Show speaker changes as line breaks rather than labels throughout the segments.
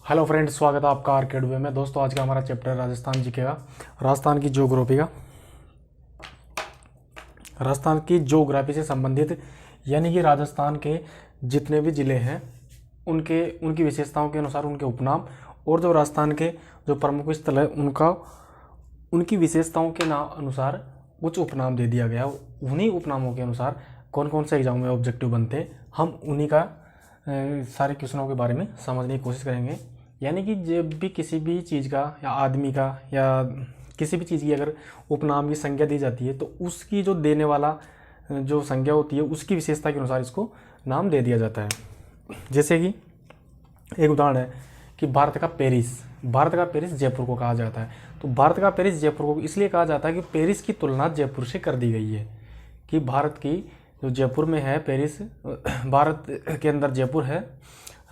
Hello friends, स्वागत है आपका आर के में। दोस्तों, आज का हमारा चैप्टर है राजस्थान जीके का। राजस्थान की ज्योग्राफी का, राजस्थान की ज्योग्राफी से संबंधित यानी कि राजस्थान के जितने भी ज़िले हैं उनकी विशेषताओं के अनुसार उनके उपनाम, और जो राजस्थान के जो प्रमुख स्थल है उनकी विशेषताओं के अनुसार कुछ उपनाम दे दिया गया। उन्हीं उपनामों के अनुसार कौन कौन से एग्जाम में ऑब्जेक्टिव बनते हैं, हम उन्हीं का सारे क्वेश्चनों के बारे में समझने की कोशिश करेंगे। यानी कि जब भी किसी भी चीज़ का या आदमी का या किसी भी चीज़ की अगर उपनाम की संज्ञा दी जाती है तो उसकी जो देने वाला जो संज्ञा होती है उसकी विशेषता के अनुसार इसको नाम दे दिया जाता है। जैसे कि एक उदाहरण है कि भारत का पेरिस जयपुर को कहा जाता है। तो भारत का पेरिस जयपुर को इसलिए कहा जाता है कि पेरिस की तुलना जयपुर से कर दी गई है, कि भारत की जो जयपुर में है पेरिस, भारत के अंदर जयपुर है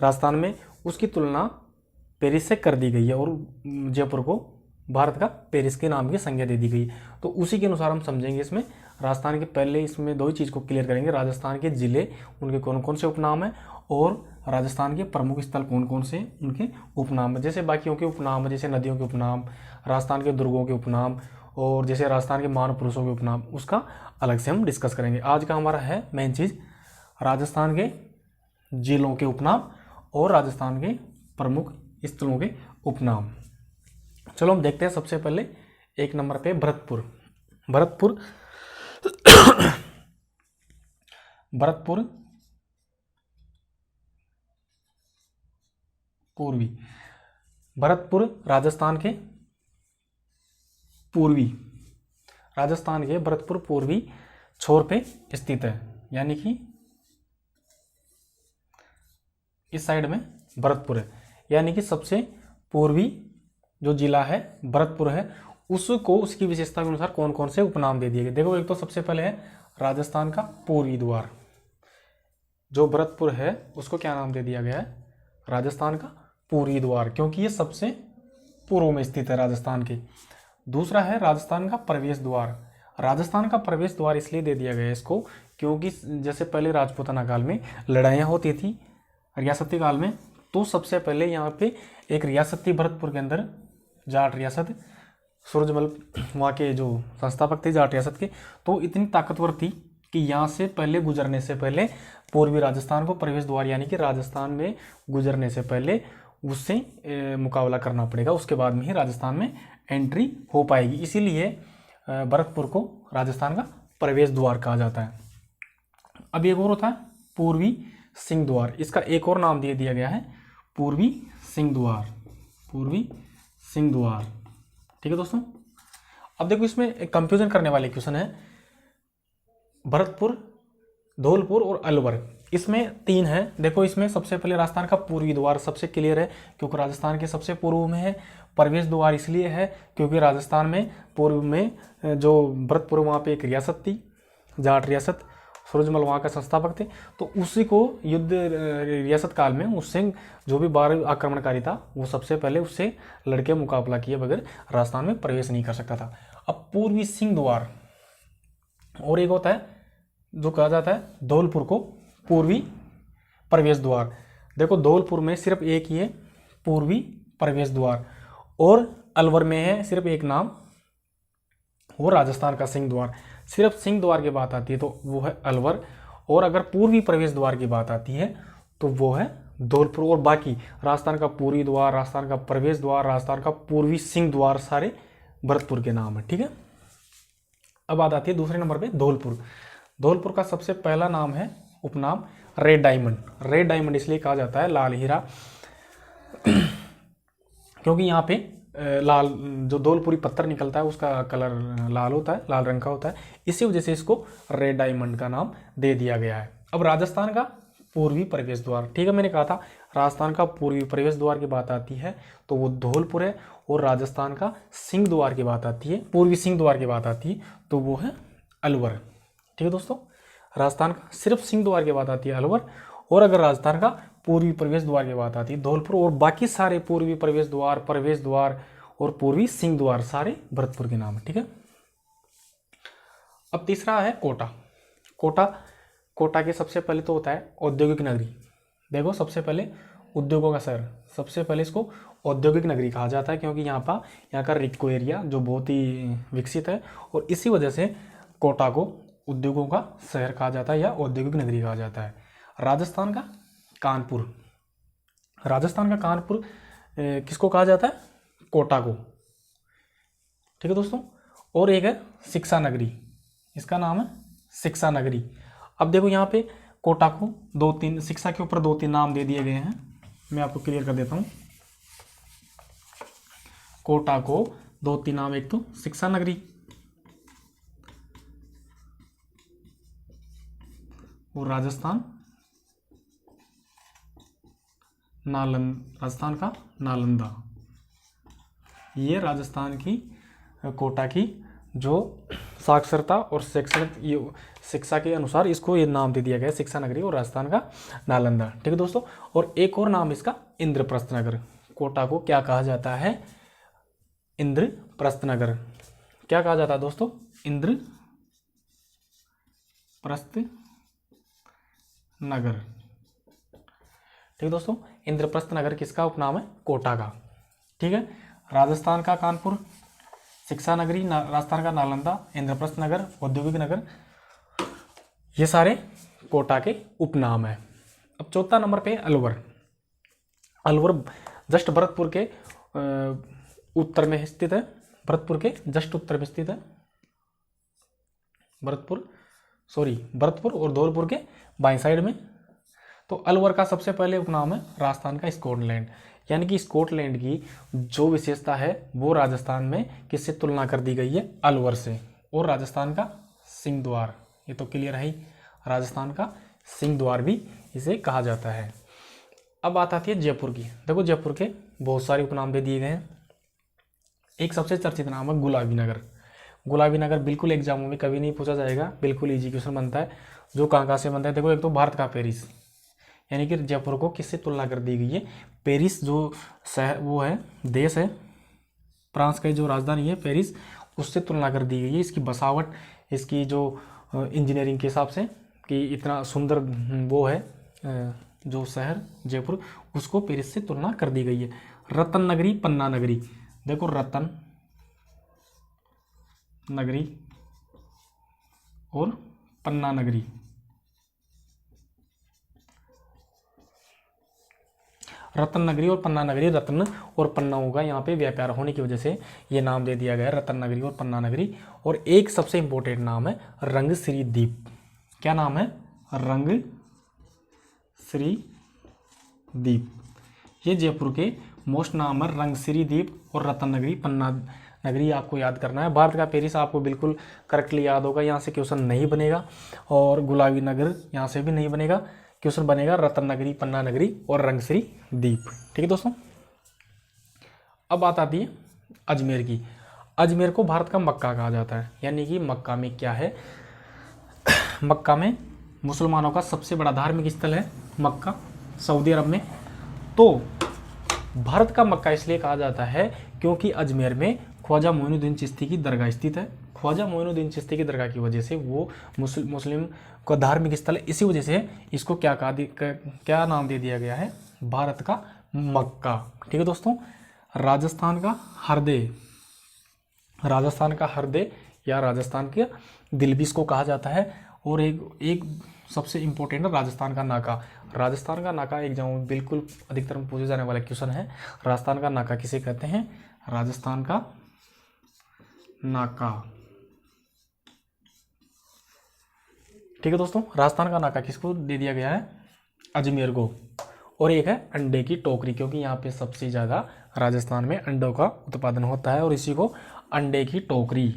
राजस्थान में, उसकी तुलना पेरिस से कर दी गई है और जयपुर को भारत का पेरिस के नाम की संज्ञा दे दी गई। तो उसी के अनुसार हम समझेंगे इसमें राजस्थान के, पहले इसमें दो ही चीज़ को क्लियर करेंगे, राजस्थान के ज़िले उनके कौन कौन से उपनाम हैं और राजस्थान के प्रमुख स्थल कौन कौन से उनके उपनाम है। जैसे बाकियों के उपनाम है, जैसे नदियों के उपनाम, राजस्थान के दुर्गों के उपनाम, और जैसे राजस्थान के महान पुरुषों के उपनाम, उसका अलग से हम डिस्कस करेंगे। आज का हमारा है मेन चीज़ राजस्थान के जिलों के उपनाम और राजस्थान के प्रमुख स्थलों के उपनाम। चलो हम देखते हैं। सबसे पहले एक नंबर पे भरतपुर पूर्वी, भरतपुर राजस्थान के भरतपुर पूर्वी छोर पे स्थित है, यानी कि इस साइड में भरतपुर है। यानी कि सबसे पूर्वी जो जिला है भरतपुर है, उसको उसकी विशेषता के अनुसार कौन कौन से उपनाम दे दिए गए। देखो, एक तो सबसे पहले है राजस्थान का पूर्वी द्वार। जो भरतपुर है उसको क्या नाम दे दिया गया है? राजस्थान का पूर्वी द्वार, क्योंकि ये सबसे पूर्व में स्थित है राजस्थान के। दूसरा है राजस्थान का प्रवेश द्वार। राजस्थान का प्रवेश द्वार इसलिए दे दिया गया है इसको क्योंकि जैसे पहले राजपूताना काल में लड़ाइयाँ होती थी रियासती काल में, तो सबसे पहले यहाँ पे एक रियासत थी भरतपुर के अंदर, जाट रियासत। सूरजमल वहाँ के जो संस्थापक थे जाट रियासत के, तो इतनी ताकतवर थी कि यहाँ से पहले गुजरने से पहले पूर्वी राजस्थान को प्रवेश द्वार, यानी कि राजस्थान में गुजरने से पहले उससे मुकाबला करना पड़ेगा, उसके बाद में ही राजस्थान में एंट्री हो पाएगी। इसीलिए भरतपुर को राजस्थान का प्रवेश द्वार कहा जाता है। अब एक और होता है पूर्वी सिंह द्वार। इसका एक और नाम दे दिया गया है पूर्वी सिंह द्वार। ठीक है दोस्तों। अब देखो, इसमें कंफ्यूजन करने वाले क्वेश्चन है भरतपुर, धौलपुर और अलवर, इसमें तीन है। देखो, इसमें सबसे पहले राजस्थान का पूर्वी द्वार सबसे क्लियर है क्योंकि राजस्थान के सबसे पूर्व में है। प्रवेश द्वार इसलिए है क्योंकि राजस्थान में पूर्व में जो भरतपुर, वहाँ पे एक रियासत थी जाट रियासत, सूरजमल वहाँ का संस्थापक थे, तो उसी को युद्ध रियासत काल में उससे जो भी बाहर आक्रमणकारी था वो सबसे पहले उससे लड़के मुकाबला किए बगैर राजस्थान में प्रवेश नहीं कर सकता था। अब पूर्वी सिंह द्वार और एक होता है जो कहा जाता है धौलपुर को पूर्वी प्रवेश द्वार। देखो, धौलपुर में सिर्फ एक ही है पूर्वी प्रवेश द्वार, और अलवर में है सिर्फ एक नाम, वो राजस्थान का सिंह द्वार। सिर्फ सिंह द्वार की बात आती है तो वो है अलवर, और अगर पूर्वी प्रवेश द्वार की बात आती है तो वो है धौलपुर। और बाकी राजस्थान का पूर्वी द्वार, राजस्थान का प्रवेश द्वार, राजस्थान का पूर्वी सिंह द्वार, सारे भरतपुर के नाम है। ठीक है। अब बात आती है दूसरे नंबर पे धौलपुर का सबसे पहला नाम है उपनाम रेड डायमंड इसलिए कहा जाता है लाल हीरा, क्योंकि यहाँ पे लाल जो धौलपुरी पत्थर निकलता है उसका कलर लाल होता है, लाल रंग का होता है, इसी वजह से इसको रेड डायमंड का नाम दे दिया गया है। अब राजस्थान का पूर्वी प्रवेश द्वार, ठीक है, मैंने कहा था राजस्थान का पूर्वी प्रवेश द्वार की बात आती है तो वो धौलपुर है, और राजस्थान का सिंह द्वार की बात आती है, पूर्वी सिंह द्वार की बात आती है तो वो है अलवर। ठीक है दोस्तों, राजस्थान का सिर्फ सिंह द्वार की बात आती है अलवर, और अगर राजस्थान का पूर्वी प्रवेश द्वार की बात आती है धौलपुर, और बाकी सारे पूर्वी प्रवेश द्वार और पूर्वी सिंह द्वार सारे भरतपुर के नाम है। ठीक है। अब तीसरा है कोटा के सबसे पहले तो होता है औद्योगिक नगरी। देखो, सबसे पहले उद्योगों का शहर, सबसे पहले इसको औद्योगिक नगरी कहा जाता है, क्योंकि यहाँ का रिक्को एरिया जो बहुत ही विकसित है, और इसी वजह से कोटा को उद्योगों का शहर कहा जाता है या औद्योगिक नगरी कहा जाता है। राजस्थान का कानपुर, राजस्थान का कानपुर किसको कहा जाता है? कोटा को। ठीक है दोस्तों। और एक है शिक्षा नगरी, इसका नाम है शिक्षा नगरी। अब देखो यहाँ पे कोटा को 2-3 शिक्षा के ऊपर 2-3 नाम दे दिए गए हैं, मैं आपको क्लियर कर देता हूँ। कोटा को 2-3 नाम, एक तो शिक्षा नगरी, और राजस्थान राजस्थान का नालंदा। ये राजस्थान की कोटा की जो साक्षरता और शैक्षणिक शिक्षा के अनुसार इसको ये नाम दे दिया गया है, शिक्षा नगरी, और राजस्थान का नालंदा। ठीक है दोस्तों। और एक और नाम इसका इंद्रप्रस्थ नगर। कोटा को क्या कहा जाता है? इंद्रप्रस्थ नगर। क्या कहा जाता है दोस्तों? इंद्रप्रस्थ नगर। ठीक है दोस्तों। इंद्रप्रस्थ नगर किसका उपनाम है? कोटा का। ठीक है। राजस्थान का कानपुर, शिक्षा नगरी, राजस्थान का नालंदा, इंद्रप्रस्थ नगर, औद्योगिक नगर, ये सारे कोटा के उपनाम है। अब चौथा नंबर पे अलवर। अलवर जस्ट भरतपुर के उत्तर में स्थित है, भरतपुर के जस्ट उत्तर में स्थित है। भरतपुर और धौलपुर के बाईं साइड में। तो अलवर का सबसे पहले उपनाम है राजस्थान का स्कॉटलैंड, यानी कि स्कॉटलैंड की जो विशेषता है वो राजस्थान में किससे तुलना कर दी गई है? अलवर से। और राजस्थान का सिंह द्वार, ये तो क्लियर है ही, राजस्थान का सिंह द्वार भी इसे कहा जाता है। अब बात आती है जयपुर की। देखो जयपुर के बहुत सारे उपनाम दे दिए गए हैं। एक सबसे चर्चित नाम है गुलाबी नगर। गुलाबी नगर बिल्कुल एग्जामों में कभी नहीं पूछा जाएगा, बिल्कुल इजी क्वेश्चन बनता है। जो कहाँ से बनता है? देखो एक तो भारत का पेरिस, यानी कि जयपुर को किससे तुलना कर दी गई है? पेरिस जो शहर वो है, देश है, फ्रांस का जो राजधानी है पेरिस, उससे तुलना कर दी गई है। इसकी बसावट, इसकी जो इंजीनियरिंग के हिसाब से कि इतना सुंदर वो है जो शहर जयपुर, उसको पेरिस से तुलना कर दी गई है। रतन नगरी, पन्ना नगरी। देखो रतन नगरी और पन्ना नगरी। रतन नगरी और पन्ना नगरी, रत्न और पन्नाओं का यहाँ पे व्यापार होने की वजह से ये नाम दे दिया गया है, रतन नगरी और पन्ना नगरी। और एक सबसे इंपॉर्टेंट नाम है रंगश्री द्वीप। क्या नाम है? रंगश्री द्वीप। ये जयपुर के मोस्ट नाम है, रंगश्री द्वीप और रतन नगरी, पन्ना नगरी आपको याद करना है। भारत का पेरिस आपको बिल्कुल करेक्टली याद होगा, यहाँ से क्वेश्चन नहीं बनेगा। और गुलाबी नगर यहाँ से भी नहीं बनेगा, क्वेश्चन बनेगा रतन नगरी, पन्ना नगरी और रंगश्री द्वीप। ठीक है दोस्तों। अब बात आती है अजमेर की। अजमेर को भारत का मक्का कहा जाता है, यानी कि मक्का में क्या है? मक्का में मुसलमानों का सबसे बड़ा धार्मिक स्थल है मक्का, सऊदी अरब में। तो भारत का मक्का इसलिए कहा जाता है क्योंकि अजमेर में ख्वाजा मोइनुद्दीन चिश्ती की दरगाह स्थित है। ख्वाजा मोइनुद्दीन चिश्ती की दरगाह की वजह से वो मुस्लिम का धार्मिक स्थल है, इसी वजह से इसको क्या नाम दे दिया गया है? भारत का मक्का। ठीक है दोस्तों। राजस्थान का हृदय, राजस्थान का हृदय या राजस्थान के दिल भी इसको कहा जाता है। और एक सबसे इंपॉर्टेंट है राजस्थान का नाका। राजस्थान का नाका एग्जाम में बिल्कुल अधिकतर में पूछे जाने वाला क्वेश्चन है। राजस्थान का नाका किसे कहते हैं? राजस्थान का नाका। ठीक है दोस्तों। राजस्थान का नाका किसको दे दिया गया है? अजमेर को। और एक है अंडे की टोकरी, क्योंकि यहाँ पे सबसे ज़्यादा राजस्थान में अंडों का उत्पादन होता है और इसी को अंडे की टोकरी,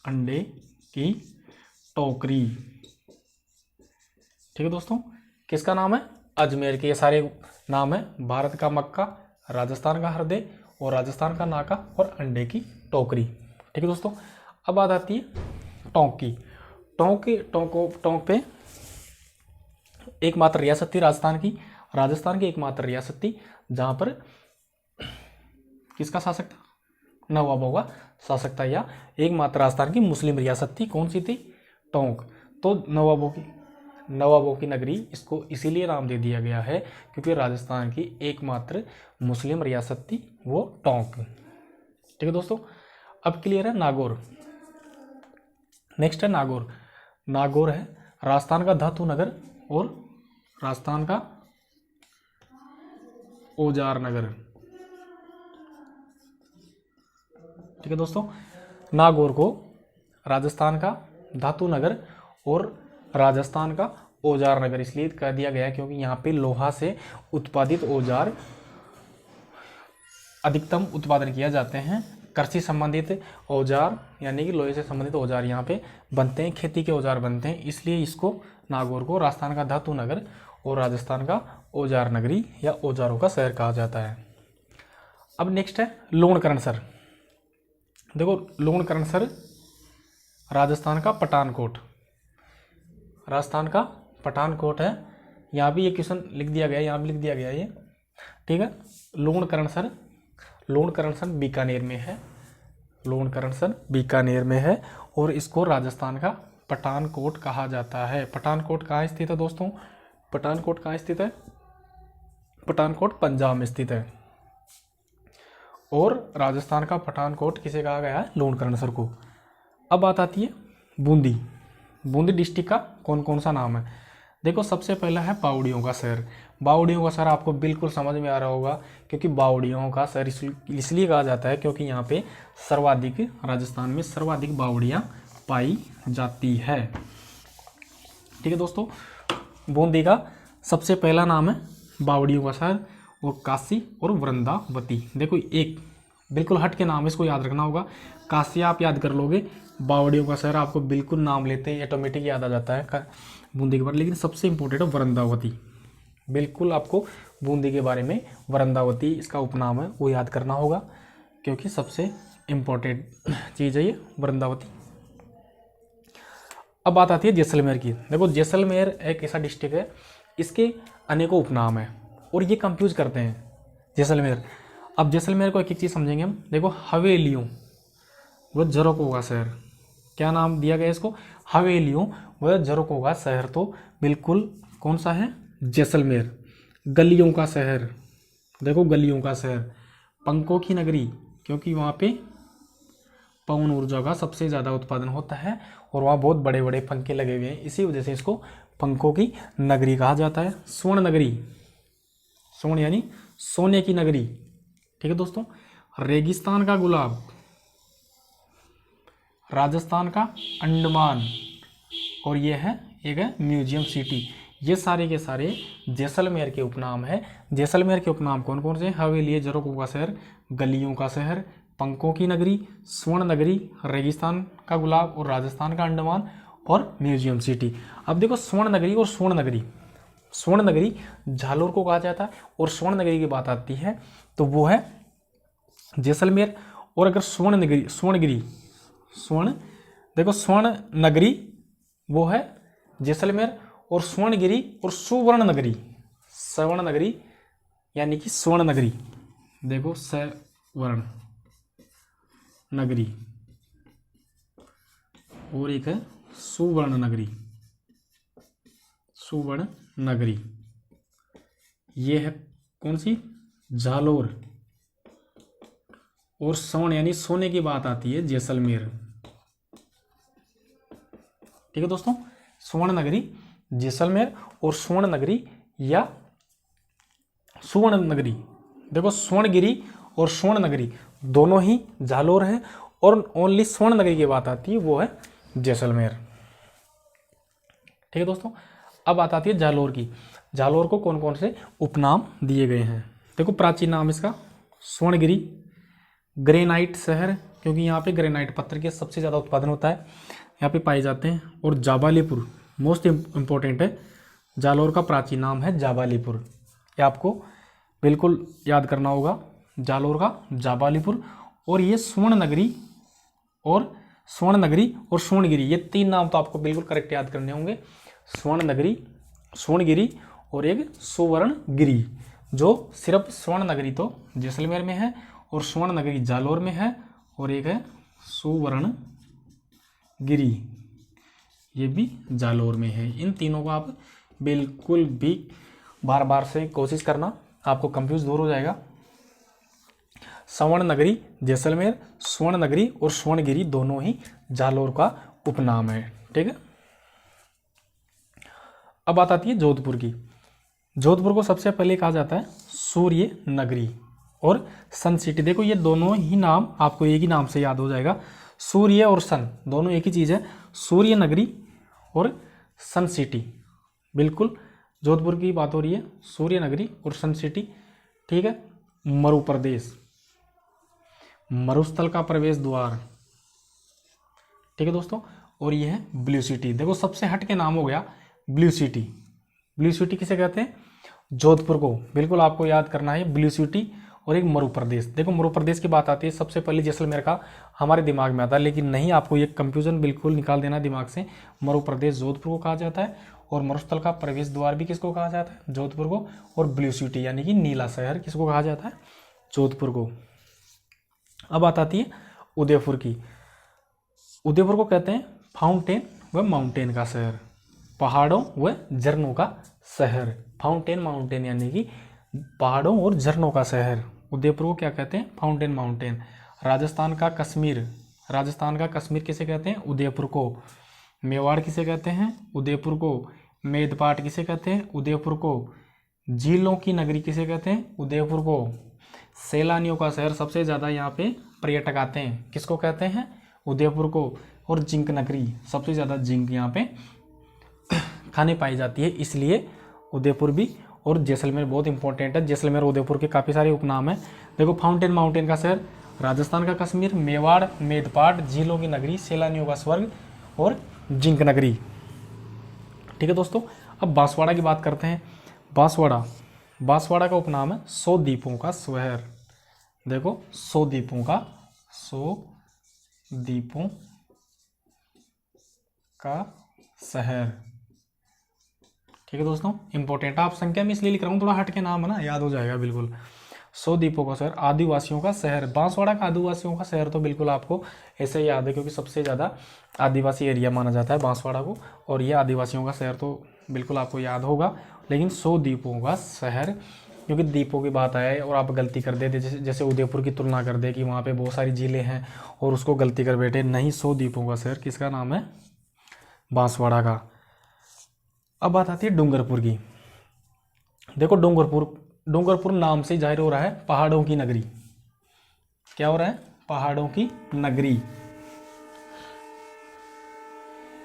अंडे की टोकरी। ठीक है दोस्तों। किसका नाम है? अजमेर के। ये सारे नाम है, भारत का मक्का, राजस्थान का हृदय और राजस्थान का नाका और अंडे की टोकरी। ठीक है दोस्तों। अब बात आती है टोंक की। टोंक पे एकमात्र रियासत थी राजस्थान की एकमात्र रियासत थी जहां पर किसका शासक था? नवाबों का शासक था, या एकमात्र राजस्थान की मुस्लिम रियासत थी। कौन सी थी? टोंक। तो नवाबों की नगरी इसको इसीलिए नाम दे दिया गया है क्योंकि राजस्थान की एकमात्र मुस्लिम रियासत थी वो टोंक। ठीक है दोस्तों, अब क्लियर है नागौर। नेक्स्ट है नागौर। नागौर है राजस्थान का धातु नगर और राजस्थान का औजार नगर। ठीक है दोस्तों, नागौर को राजस्थान का धातु नगर और राजस्थान का औजार नगर इसलिए कह दिया गया क्योंकि यहाँ पे लोहा से उत्पादित औजार अधिकतम उत्पादन किया जाते हैं। कृषि संबंधित औजार यानी कि लोहे से संबंधित औजार यहाँ पे बनते हैं, खेती के औजार बनते हैं, इसलिए इसको नागौर को राजस्थान का धातु नगर और राजस्थान का औजार नगरी या औजारों का शहर कहा जाता है। अब नेक्स्ट है लूणकरणसर। देखो लूणकरणसर राजस्थान का पठानकोट, राजस्थान का पठानकोट है। यहाँ भी ये क्वेश्चन लिख दिया गया है, यहाँ भी लिख दिया गया है ये। ठीक है, लूणकरणसर, लूणकरणसर बीकानेर में है, लूणकरणसर बीकानेर में है और इसको राजस्थान का पठानकोट कहा जाता है। पठानकोट कहाँ स्थित है दोस्तों? पठानकोट कहाँ स्थित है? पठानकोट पंजाब में स्थित है और राजस्थान का पठानकोट किसे कहा गया है? लूणकरणसर को। अब बात आती है बूंदी। बूंदी डिस्ट्रिक्ट का कौन कौन सा नाम है? देखो सबसे पहला है बावड़ियों का शहर। बावड़ियों का शहर आपको बिल्कुल समझ में आ रहा होगा क्योंकि बावड़ियों का शहर इसलिए कहा जाता है क्योंकि यहाँ पे सर्वाधिक, राजस्थान में सर्वाधिक बावड़ियाँ पाई जाती है। ठीक है दोस्तों, बूंदी का सबसे पहला नाम है बावड़ियों का शहर और काशी और वृंदावती। देखो एक बिल्कुल हट के नाम है, इसको याद रखना होगा। काशी आप याद कर लोगे, बावड़ियों का शहर आपको बिल्कुल नाम लेते ही ऑटोमेटिक याद आ जाता है बूंदी के बारे। लेकिन सबसे इंपॉर्टेंट है वृंदावती, बिल्कुल आपको बूंदी के बारे में वृंदावती इसका उपनाम है वो याद करना होगा क्योंकि सबसे इम्पोर्टेंट चीज़ है ये वृंदावती। अब बात आती है जैसलमेर की। देखो जैसलमेर एक ऐसा डिस्ट्रिक्ट है, इसके अनेकों उपनाम है और ये कंफ्यूज करते हैं जैसलमेर। अब जैसलमेर को एक एक चीज़ समझेंगे हम। देखो हवेलियों व झरोकों का शहर, क्या नाम दिया गया इसको? हवेलियों व झरोकों का शहर। तो बिल्कुल कौन सा है? जैसलमेर। गलियों का शहर, देखो गलियों का शहर। पंखों की नगरी, क्योंकि वहाँ पे पवन ऊर्जा का सबसे ज़्यादा उत्पादन होता है और वहाँ बहुत बड़े बड़े पंखे लगे हुए हैं, इसी वजह से इसको पंखों की नगरी कहा जाता है। स्वर्ण नगरी, स्वर्ण यानी सोने की नगरी। ठीक है दोस्तों, रेगिस्तान का गुलाब, राजस्थान का अंडमान और ये है एक है म्यूजियम सिटी। ये सारे के सारे जैसलमेर के उपनाम है। जैसलमेर के उपनाम कौन कौन से? हवेली, झरोकों का शहर, गलियों का शहर, पंखों की नगरी, स्वर्ण नगरी, रेगिस्तान का गुलाब और राजस्थान का अंडमान और म्यूजियम सिटी। अब देखो स्वर्ण नगरी और स्वर्ण नगरी, स्वर्ण नगरी झालोर को कहा जाता है और स्वर्ण नगरी की बात आती है तो वो है जैसलमेर। और अगर स्वर्ण नगरी, स्वर्णगिरी, स्वर्ण, देखो स्वर्ण नगरी वो है जैसलमेर और स्वर्णगिरी और सुवर्ण नगरी, स्वर्ण नगरी यानी कि स्वर्ण नगरी, देखो स्वर्ण नगरी और एक है सुवर्ण नगरी, सुवर्ण नगरी। ये है कौन सी? झालोर। और स्वर्ण यानी सोने की बात आती है जैसलमेर। ठीक है दोस्तों, स्वर्ण नगरी जैसलमेर और स्वर्ण नगरी या सुवर्ण नगरी। देखो स्वर्णगिरी और स्वर्ण नगरी दोनों ही झालोर है और ओनली स्वर्ण नगरी की बात आती है वो है जैसलमेर। ठीक है दोस्तों, अब बात आती है जालोर की। जालोर को कौन कौन से उपनाम दिए गए हैं? देखो प्राचीन नाम इसका स्वर्णगिरी, ग्रेनाइट शहर, क्योंकि यहाँ पे ग्रेनाइट पत्थर के सबसे ज़्यादा उत्पादन होता है, यहाँ पे पाए जाते हैं। और जाबालीपुर मोस्ट इम्पोर्टेंट है, जालोर का प्राचीन नाम है जाबालीपुर, ये आपको बिल्कुल याद करना होगा, जालोर का जाबालीपुर। और ये स्वर्ण नगरी और स्वर्णगिरी, ये तीन नाम तो आपको बिल्कुल करेक्ट याद करने होंगे। स्वर्ण नगरी, स्वर्णगिरी और एक सुवर्णगिरी, जो सिर्फ स्वर्ण नगरी तो जैसलमेर में है और स्वर्ण नगरी जालोर में है और एक है सुवर्णगिरी, ये भी जालोर में है। इन तीनों को आप बिल्कुल भी बार बार से कोशिश करना, आपको कंफ्यूज दूर हो जाएगा। स्वर्ण नगरी जैसलमेर, स्वर्ण नगरी और स्वर्णगिरी दोनों ही जालोर का उपनाम है। ठीक है, अब बात आती है जोधपुर की। जोधपुर को सबसे पहले कहा जाता है सूर्य नगरी और सन सिटी। देखो ये दोनों ही नाम आपको एक ही नाम से याद हो जाएगा, सूर्य और सन दोनों एक ही चीज़ है, सूर्य नगरी और सन सिटी। बिल्कुल जोधपुर की बात हो रही है, सूर्य नगरी और सन सिटी। ठीक है, मरु प्रदेश, मरुस्थल का प्रवेश द्वार। ठीक है दोस्तों, और यह है ब्लू सिटी। देखो सबसे हट के नाम हो गया ब्लू सिटी। ब्लू सिटी किसे कहते हैं? जोधपुर को बिल्कुल आपको याद करना है, ब्लू सिटी और एक मरु प्रदेश। देखो मरु प्रदेश की बात आती है सबसे पहले जैसलमेर का हमारे दिमाग में आता है, लेकिन नहीं, आपको ये कंफ्यूजन बिल्कुल निकाल देना दिमाग से। मरु प्रदेश जोधपुर को कहा जाता है और मरुस्थल का प्रवेश द्वार भी किसको कहा जाता है? जोधपुर को। और ब्लू सिटी यानी कि नीला शहर किसको कहा जाता है? जोधपुर को। अब बात आती है उदयपुर की। उदयपुर को कहते हैं फाउंटेन व माउंटेन का शहर, पहाड़ों व झरनों का शहर। फाउंटेन माउंटेन यानी कि पहाड़ों और झरनों का शहर। उदयपुर को क्या कहते हैं? Fountain mountain. राजस्थान का कश्मीर, राजस्थान का कश्मीर किसे कहते हैं? उदयपुर को। मेवाड़ किसे कहते हैं? उदयपुर को। मेदपाट किसे कहते हैं? उदयपुर को। झीलों की नगरी किसे कहते हैं? उदयपुर को। सैलानियों का शहर, सबसे ज़्यादा यहाँ पे पर्यटक आते हैं, किसको कहते हैं? उदयपुर को। और जिंक नगरी, सबसे ज़्यादा जिंक यहाँ पे खाने पाई जाती है, इसलिए उदयपुर भी। और जैसलमेर बहुत इंपॉर्टेंट है, जैसलमेर उदयपुर के काफ़ी सारे उपनाम हैं। देखो फाउंटेन माउंटेन का शहर, राजस्थान का कश्मीर, मेवाड़, मेदपाट, झीलों की नगरी, सैलानियों का स्वर्ग और जिंक नगरी। ठीक है दोस्तों, अब बांसवाड़ा की बात करते हैं। बांसवाड़ा, बांसवाड़ा का उपनाम है 100 द्वीपों का शहर। देखो 100 द्वीपों का, 100 द्वीपों का शहर। ठीक है दोस्तों, इंपॉर्टेंट। आप संख्या में इसलिए लिख रहा हूँ, थोड़ा हट के नाम है ना, याद हो जाएगा बिल्कुल। 100 द्वीपों का शहर, आदिवासियों का शहर। बांसवाड़ा का आदिवासियों का शहर तो बिल्कुल आपको ऐसे ही याद है, क्योंकि सबसे ज़्यादा आदिवासी एरिया माना जाता है बांसवाड़ा को, और ये आदिवासियों का शहर तो बिल्कुल आपको याद होगा। लेकिन 100 द्वीपों का शहर, क्योंकि द्वीपों की बात आए और आप गलती कर दे, जैसे उदयपुर की तुलना कर दे कि वहाँ पे बहुत सारी झीलें हैं और उसको गलती कर बैठे, नहीं, 100 द्वीपों का शहर किसका नाम है? बांसवाड़ा का। अब बात आती है डूंगरपुर की। देखो डूंगरपुर नाम से जाहिर हो रहा है पहाड़ों की नगरी। क्या हो रहा है? पहाड़ों की नगरी।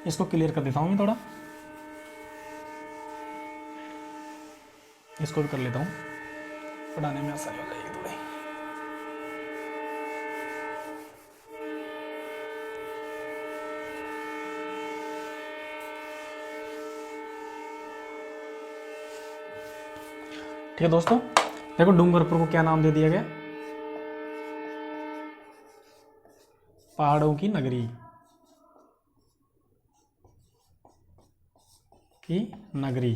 इसको क्लियर कर देता हूं मैं थोड़ा, इसको भी कर लेता हूं, पढ़ाने में आसानी हो जाएगी थोड़ी। ठीक है दोस्तों, देखो डूंगरपुर को क्या नाम दे दिया गया? पहाड़ों की नगरी की नगरी,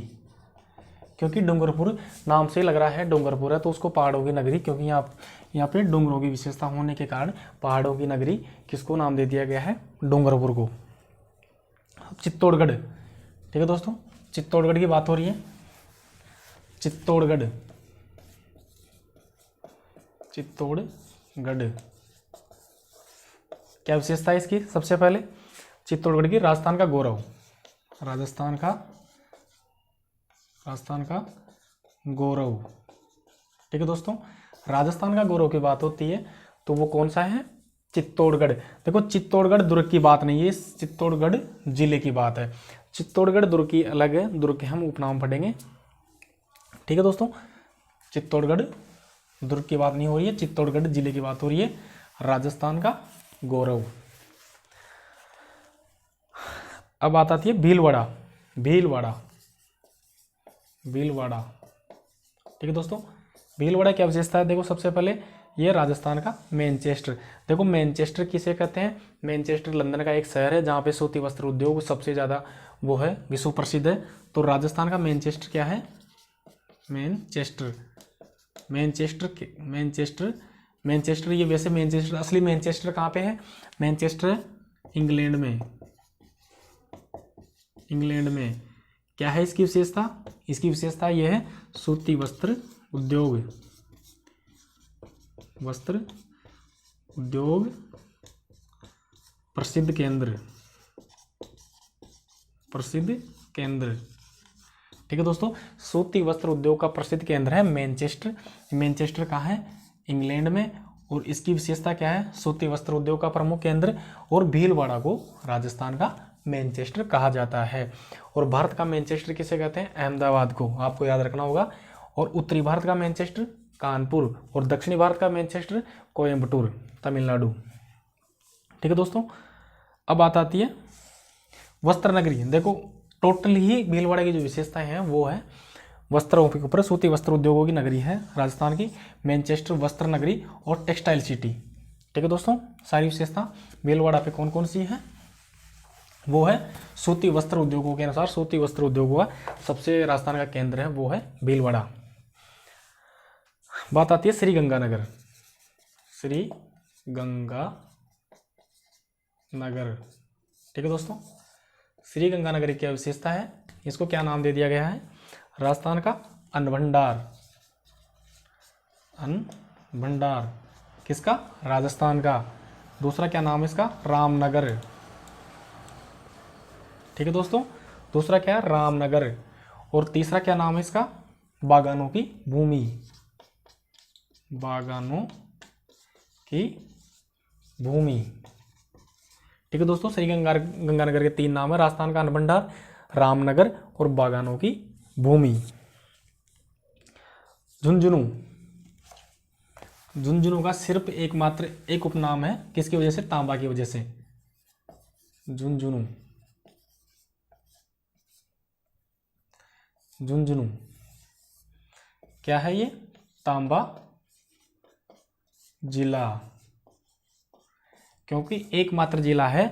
क्योंकि डूंगरपुर नाम से लग रहा है डूंगरपुर है, तो उसको पहाड़ों की नगरी, क्योंकि यहाँ पे डूंगरों की विशेषता होने के कारण पहाड़ों की नगरी किसको नाम दे दिया गया है? डूंगरपुर को। चित्तौड़गढ़, ठीक है दोस्तों, चित्तौड़गढ़ की बात हो रही है। चित्तौड़गढ़, चित्तौड़गढ़ क्या विशेषता है इसकी? सबसे पहले चित्तौड़गढ़ की राजस्थान का गौरव, राजस्थान का गौरव। ठीक है दोस्तों, राजस्थान का गौरव की बात होती है तो वो कौन सा है? चित्तौड़गढ़। देखो चित्तौड़गढ़ दुर्ग की बात नहीं है, चित्तौड़गढ़ जिले की बात है। चित्तौड़गढ़ दुर्ग की अलग है, दुर्ग के हम उपनाम पढ़ेंगे। ठीक है दोस्तों, चित्तौड़गढ़ दुर्ग की बात नहीं हो रही है, चित्तौड़गढ़ जिले की बात हो रही है। राजस्थान का गौरव। अब बात आती है भीलवाड़ा, भीलवाड़ा, भीलवाड़ा। ठीक है दोस्तों, भीलवाड़ा क्या विशेषता है? देखो सबसे पहले ये राजस्थान का मैनचेस्टर। देखो मैनचेस्टर किसे कहते हैं? मैनचेस्टर लंदन का एक शहर है जहाँ पे सूती वस्त्र उद्योग सबसे ज़्यादा वो है, विश्व प्रसिद्ध है। तो राजस्थान का मैनचेस्टर क्या है? Manchester, Manchester, Manchester, Manchester. ये वैसे मैनचेस्टर, असली मैनचेस्टर कहाँ पे है? मैनचेस्टर इंग्लैंड में, इंग्लैंड में। क्या है इसकी विशेषता? इसकी विशेषता यह है सूती वस्त्र उद्योग, वस्त्र उद्योग प्रसिद्ध केंद्र, प्रसिद्ध केंद्र। ठीक है दोस्तों, सूती वस्त्र उद्योग का प्रसिद्ध केंद्र है मैनचेस्टर। मैनचेस्टर कहाँ है? इंग्लैंड में। और इसकी विशेषता क्या है? सूती वस्त्र उद्योग का प्रमुख केंद्र। और भीलवाड़ा को राजस्थान का मैनचेस्टर कहा जाता है। और भारत का मैनचेस्टर किसे कहते हैं? अहमदाबाद को, आपको याद रखना होगा। और उत्तरी भारत का मैनचेस्टर कानपुर, और दक्षिणी भारत का मैनचेस्टर कोयम्बटूर, तमिलनाडु। ठीक है दोस्तों, अब बात आती है वस्त्र नगरी। देखो टोटल ही भीलवाड़ा की जो विशेषताएं हैं वो है वस्त्रों के ऊपर, सूती वस्त्र उद्योगों की नगरी है राजस्थान की, मैनचेस्टर वस्त्र नगरी और टेक्सटाइल सिटी। ठीक है दोस्तों, सारी विशेषता भीलवाड़ा पे कौन कौन सी है? वो है सूती वस्त्र उद्योगों के अनुसार सूती वस्त्र उद्योगों का सबसे राजस्थान का केंद्र है वो है भीलवाड़ा। बात आती है श्री गंगानगर। श्री गंगानगर। ठीक है दोस्तों, श्री गंगानगर की क्या विशेषता है? इसको क्या नाम दे दिया गया है? राजस्थान का अन्न भंडार। अन्न भंडार किसका? राजस्थान का। दूसरा क्या नाम है इसका? रामनगर। ठीक है दोस्तों, दूसरा क्या है? रामनगर। और तीसरा क्या नाम है इसका? बागानों की भूमि। बागानों की भूमि। ठीक है दोस्तों, श्री गंगानगर के 3 नाम है, राजस्थान का अन्न भंडार, रामनगर और बागानों की भूमि। झुंझुनू। झुंझुनू का सिर्फ एकमात्र एक उपनाम है, किसकी वजह से? तांबा की वजह से। झुंझुनू। झुंझुनू क्या है ये? तांबा जिला, क्योंकि एकमात्र जिला है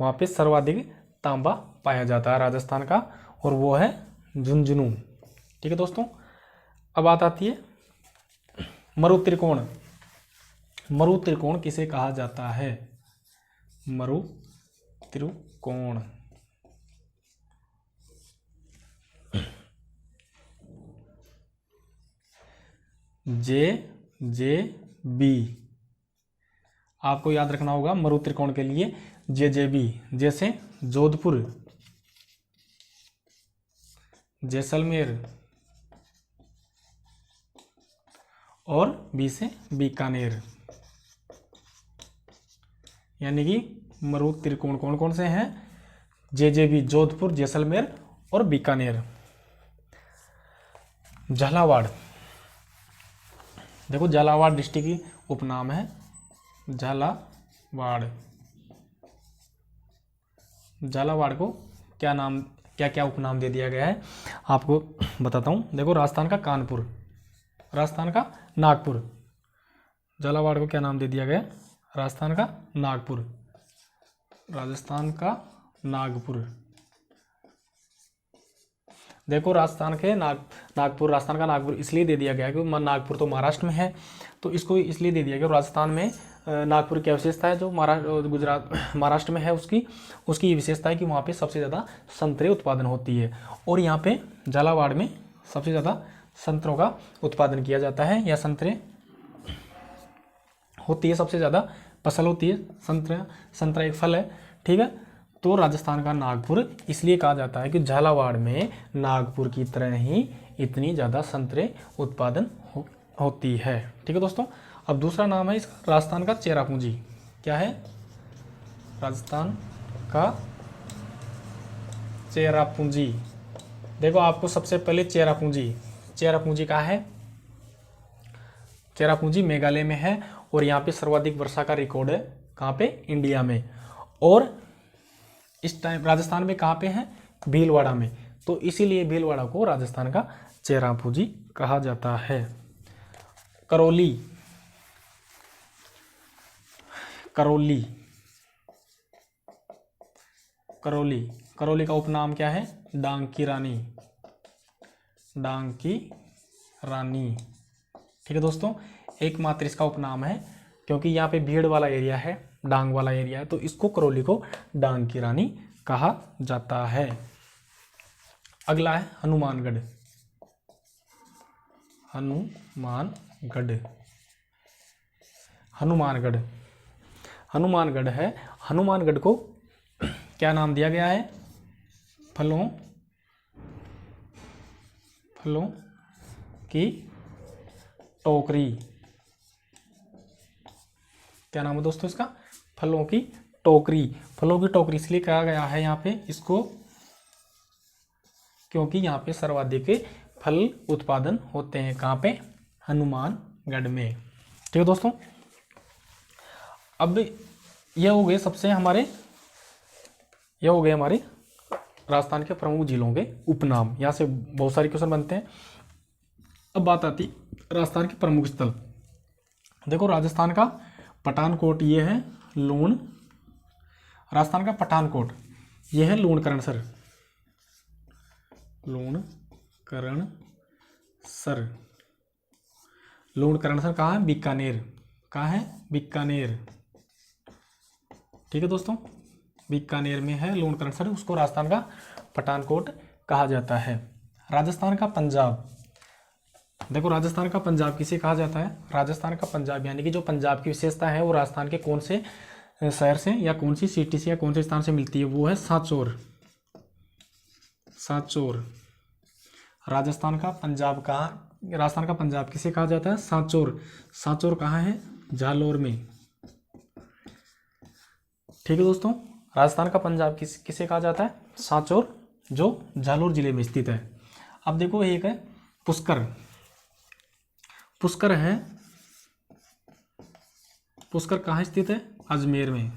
वहां पे सर्वाधिक तांबा पाया जाता है राजस्थान का, और वो है झुंझुनू। ठीक है दोस्तों, अब बात आती है मरु त्रिकोण। मरु त्रिकोण किसे कहा जाता है? मरु त्रिकोण। JJB आपको याद रखना होगा मरु त्रिकोण के लिए JJB, जैसे जोधपुर, जैसलमेर और B से बीकानेर। यानी कि मरु त्रिकोण कौन कौन से हैं? JJB जोधपुर, जैसलमेर और बीकानेर। झालावाड़। देखो झालावाड़ डिस्ट्रिक्ट की उपनाम है झालावाड़। झालावाड़ को क्या नाम, क्या क्या उपनाम दे दिया गया है आपको बताता हूँ। देखो राजस्थान का कानपुर, राजस्थान का नागपुर। झालावाड़ को क्या नाम दे दिया गया? राजस्थान का नागपुर, राजस्थान का नागपुर। देखो राजस्थान के नागपुर, राजस्थान का नागपुर इसलिए दे दिया गया क्योंकि नागपुर तो महाराष्ट्र में है, तो इसको इसलिए दे दिया गया। राजस्थान में नागपुर की विशेषता है जो महाराष्ट्र में है, उसकी विशेषता है कि वहाँ पे सबसे ज़्यादा संतरे उत्पादन होती है। और यहाँ पे झालावाड़ में सबसे ज़्यादा संतरों का उत्पादन किया जाता है, या संतरे होती है, सबसे ज़्यादा फसल होती है। संतरा एक फल है। ठीक है, तो राजस्थान का नागपुर इसलिए कहा जाता है कि झालावाड़ में नागपुर की तरह ही इतनी ज़्यादा संतरे उत्पादन होती है। ठीक है दोस्तों, अब दूसरा नाम है इसका राजस्थान का चेरापूंजी। क्या है? राजस्थान का चेरापूंजी। देखो आपको सबसे पहले चेरापूंजी कहाँ है? चेरापूंजी मेघालय में है, और यहाँ पे सर्वाधिक वर्षा का रिकॉर्ड है। कहाँ पे? इंडिया में। और इस टाइम राजस्थान में कहाँ पे है? भीलवाड़ा में। तो इसीलिए भीलवाड़ा को राजस्थान का चेरापूंजी कहा जाता है। करौली। करौली करौली करौली का उपनाम क्या है? डांग की रानी। डांग की रानी। ठीक है दोस्तों, एकमात्र इसका उपनाम है क्योंकि यहाँ पे भीड़ वाला एरिया है, डांग वाला एरिया है, तो इसको करौली को डांग की रानी कहा जाता है। अगला है हनुमानगढ़। हनुमानगढ़, हनुमानगढ़, हनुमानगढ़ है। हनुमानगढ़ को क्या नाम दिया गया है? फलों की टोकरी। क्या नाम है दोस्तों इसका? फलों की टोकरी। फलों की टोकरी इसलिए कहा गया है यहाँ पे इसको, क्योंकि यहाँ पे सर्वाधिक फल उत्पादन होते हैं। कहाँ पे? हनुमानगढ़ में। ठीक है दोस्तों, अब यह हो गए सबसे हमारे, यह हो गए हमारे राजस्थान के प्रमुख जिलों के उपनाम। यहाँ से बहुत सारे क्वेश्चन बनते हैं। अब बात आती राजस्थान के प्रमुख स्थल। देखो राजस्थान का पठानकोट ये है लूण, राजस्थान का पठानकोट ये है लूणकरणसर, लूणकरणसर। लूणकरणसर कहाँ है? बीकानेर। कहाँ है? बीकानेर। ठीक है दोस्तों, बीकानेर में है लूणकरणसर, उसको राजस्थान का पठानकोट कहा जाता है। राजस्थान का पंजाब। देखो राजस्थान का पंजाब किसे कहा जाता है? राजस्थान का पंजाब यानी कि जो पंजाब की विशेषता है वो राजस्थान के कौन से शहर से या कौन सी सिटी से या कौन से स्थान से मिलती है? वो है सांचौर। सांचौर। राजस्थान का पंजाब कहाँ, राजस्थान का पंजाब किसे कहा जाता है? सांचौर। सांचौर कहाँ है? जालौर में। ठीक है दोस्तों, राजस्थान का पंजाब किसे कहा जाता है? सांचौर, जो जालौर जिले में स्थित है। अब देखो एक है पुष्कर। पुष्कर है, पुष्कर कहाँ स्थित है? अजमेर में।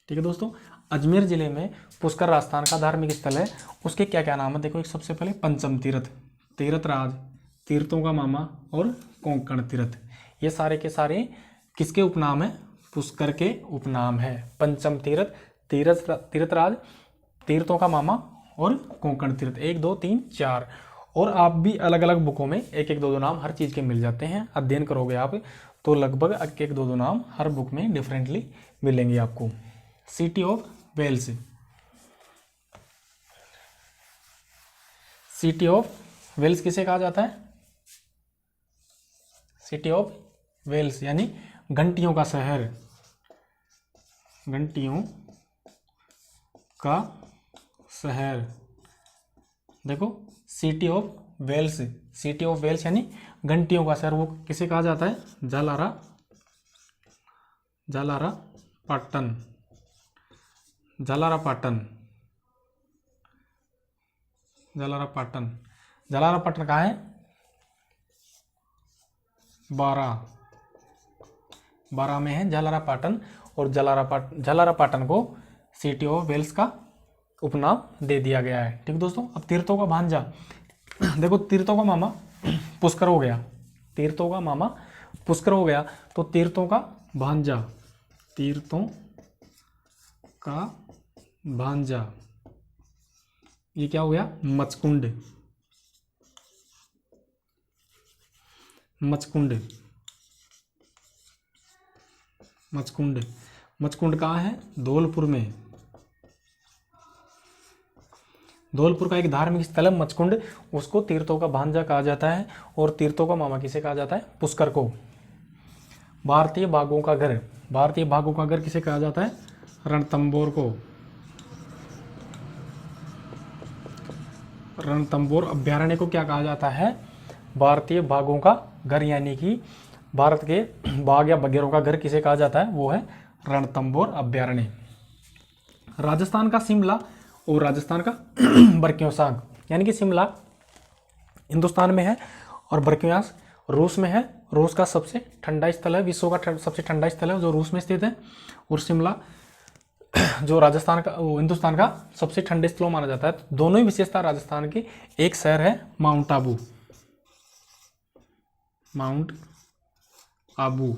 ठीक है दोस्तों, अजमेर जिले में पुष्कर राजस्थान का धार्मिक स्थल है। उसके क्या क्या नाम है? देखो एक सबसे पहले पंचम तीर्थ, तीर्थराज, तीर्थों का मामा और कोंकण तीर्थ। ये सारे के सारे किसके उपनाम है? पुष्कर के उपनाम है। पंचम तीर्थ, तीर्थराज, तीर्थों का मामा और कोंकण तीर्थ। 1 2 3 4। और आप भी अलग अलग बुकों में 1 1 2 2 नाम हर चीज़ के मिल जाते हैं। अध्ययन करोगे आप तो लगभग 1 1 2 2 नाम हर बुक में डिफरेंटली मिलेंगे आपको। City of bells. City of bells किसे कहा जाता है? सिटी ऑफ वेल्स यानी घंटियों का शहर, घंटियों का शहर। देखो city of bells, city of bells यानी घंटियों का शहर, वो किसे कहा जाता है? जालारा, जालारा पाटन, जालारा पाटन, जालारा पाटन। जालारा पाटन कहाँ है? 12 में है जालारा पाटन। और जालारा पाटन को सिटी ऑफ वेल्स का उपनाम दे दिया गया है। ठीक दोस्तों, अब तीर्थों का भांजा। देखो तीर्थों का मामा पुष्कर हो गया, तीर्थों का मामा पुष्कर हो गया, तो तीर्थों का भांजा, तीर्थों का भांजा ये क्या हो गया? मचकुंड, मचकुंड, मचकुंड। मचकुंड कहाँ है? धौलपुर में। धौलपुर का एक धार्मिक स्थल है मचकुंड, उसको तीर्थों का भांजा कहा जाता है। और तीर्थों का मामा किसे कहा जाता है? पुष्कर को। भारतीय बाघों का घर, भारतीय बाघों का घर किसे कहा जाता है? रणथंभौर को। रणथंभौर अभ्यारण्य को क्या कहा जाता है? भारतीय बाघों का घर, यानी कि भारत के बाघ या बघेरों का घर किसे कहा जाता है? वो है रणथंभौर अभ्यारण्य। राजस्थान का शिमला और राजस्थान का बरक्योसांग, यानी कि शिमला हिंदुस्तान में है और बरक्योसांग रूस में है। रूस का सबसे ठंडा स्थल है, विश्व का सबसे ठंडा स्थल है जो रूस में स्थित है। और शिमला जो राजस्थान का, हिंदुस्तान का सबसे ठंडे स्थल माना जाता है। तो दोनों ही विशेषता राजस्थान की। एक शहर है माउंट आबू, माउंट आबू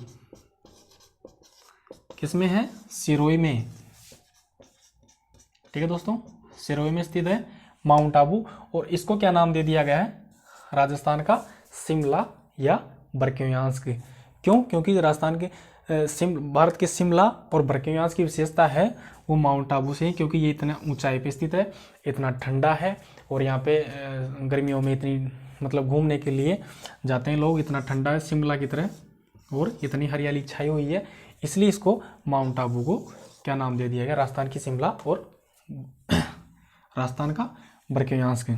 किसमें है? सिरोही में। ठीक है दोस्तों, सिरोही में स्थित है माउंट आबू। और इसको क्या नाम दे दिया गया है? राजस्थान का शिमला या बरक्योसांग। क्यों? क्योंकि राजस्थान के भारत के शिमला और बरक्योसांग की विशेषता है वो माउंट आबू से है, क्योंकि ये इतना ऊंचाई पे स्थित है, इतना ठंडा है, और यहाँ पे गर्मियों में इतनी मतलब घूमने के लिए जाते हैं लोग, इतना ठंडा है शिमला की तरह, और इतनी हरियाली छाई हुई है, इसलिए इसको माउंट आबू को क्या नाम दे दिया गया, राजस्थान की शिमला और राजस्थान का बर्कियांस्क।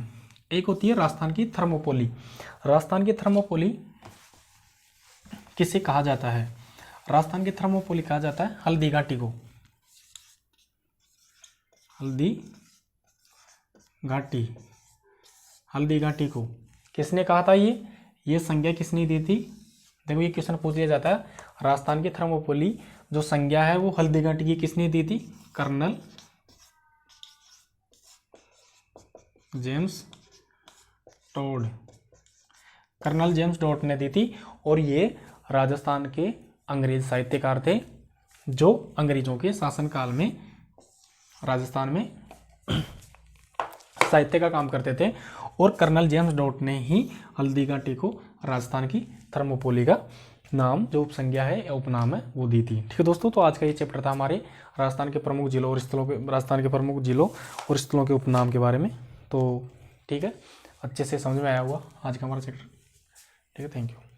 एक होती है राजस्थान की थर्मोपोली। राजस्थान की थर्मोपोली किसे कहा जाता है? राजस्थान की थर्मोपोली कहा जाता है हल्दी घाटी को। हल्दी घाटी को किसने कहा था? ये संज्ञा किसने दी थी? देखो ये क्वेश्चन पूछ लिया जाता है, राजस्थान की थर्मोपोली जो संज्ञा है वो हल्दी घाटी की किसने दी थी? कर्नल जेम्स टोड ने दी थी। और ये राजस्थान के अंग्रेज साहित्यकार थे जो अंग्रेजों के शासनकाल में राजस्थान में साहित्य का काम करते थे, और कर्नल जेम्स टोड ने ही हल्दी घाटी को राजस्थान की थर्मोपोली का नाम, जो उपसंज्ञा है या उपनाम है, वो दी थी। ठीक है दोस्तों, तो आज का ये चैप्टर था हमारे राजस्थान के प्रमुख जिलों और स्थलों के, राजस्थान के प्रमुख जिलों और स्थलों के उपनाम के बारे में। तो ठीक है, अच्छे से समझ में आया हुआ आज का हमारा चैप्टर। ठीक है, थैंक यू।